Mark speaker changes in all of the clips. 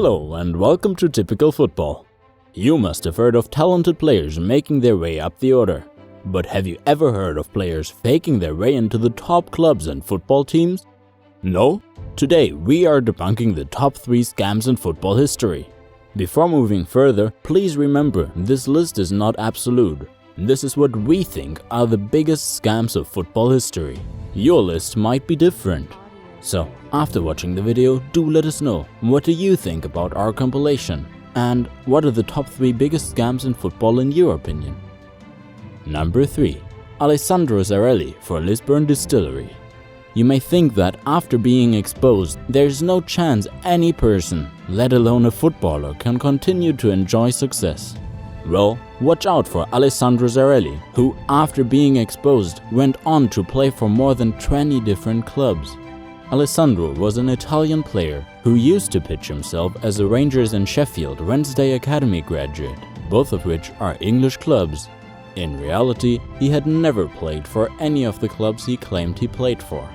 Speaker 1: Hello and welcome to Typical Football. You must have heard of talented players making their way up the order. But have you ever heard of players faking their way into the top clubs and football teams? No? Today we are debunking the top 3 scams in football history. Before moving further, please remember this list is not absolute. This is what we think are the biggest scams of football history. Your list might be different. So, after watching the video, do let us know what do you think about our compilation and what are the top 3 biggest scams in football in your opinion. Number 3. Alessandro Zarelli for Lisburn Distillery. You may think that after being exposed, there's no chance any person, let alone a footballer, can continue to enjoy success. Well, watch out for Alessandro Zarelli, who after being exposed went on to play for more than 20 different clubs. Alessandro was an Italian player who used to pitch himself as a Rangers and Sheffield Wednesday Academy graduate, both of which are English clubs. In reality, he had never played for any of the clubs he claimed he played for.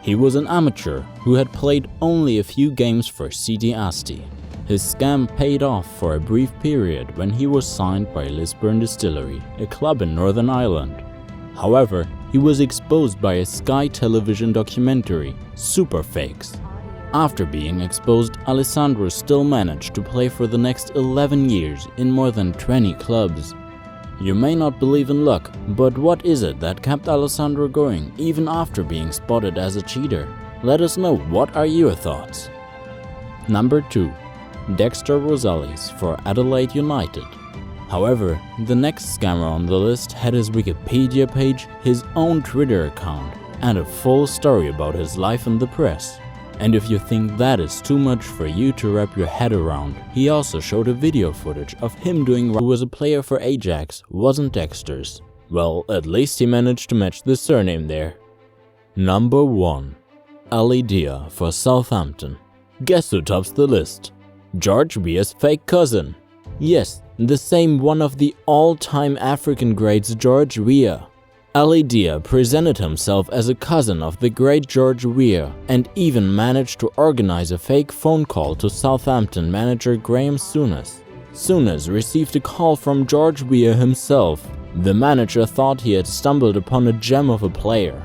Speaker 1: He was an amateur who had played only a few games for CD Asti. His scam paid off for a brief period when he was signed by Lisburn Distillery, a club in Northern Ireland. However, he was exposed by a Sky television documentary, Super Fakes. After being exposed, Alessandro still managed to play for the next 11 years in more than 20 clubs. You may not believe in luck, but what is it that kept Alessandro going even after being spotted as a cheater? Let us know what are your thoughts. Number 2. Dexter Rosales for Adelaide United. However, the next scammer on the list had his Wikipedia page, his own Twitter account, and a full story about his life in the press. And if you think that is too much for you to wrap your head around, he also showed a video footage of him doing who was a player for Ajax, wasn't Dexter's. Well, at least he managed to match the surname there. Number 1. Ali Dia for Southampton. Guess who tops the list? George Weah's fake cousin. Yes, the same one of the all-time African greats, George Weah. Ali Dia presented himself as a cousin of the great George Weah and even managed to organize a fake phone call to Southampton manager Graham Souness. Souness received a call from George Weah himself. The manager thought he had stumbled upon a gem of a player.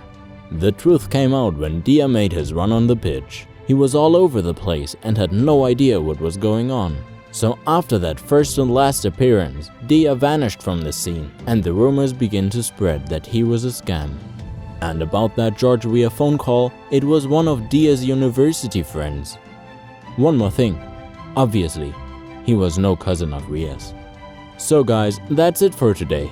Speaker 1: The truth came out when Dia made his run on the pitch. He was all over the place and had no idea what was going on. So after that first and last appearance, Dia vanished from the scene and the rumors began to spread that he was a scam. And about that George Weah phone call, it was one of Dia's university friends. One more thing, obviously, he was no cousin of Weah's. So guys, that's it for today.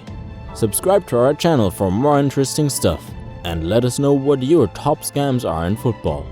Speaker 1: Subscribe to our channel for more interesting stuff and let us know what your top scams are in football.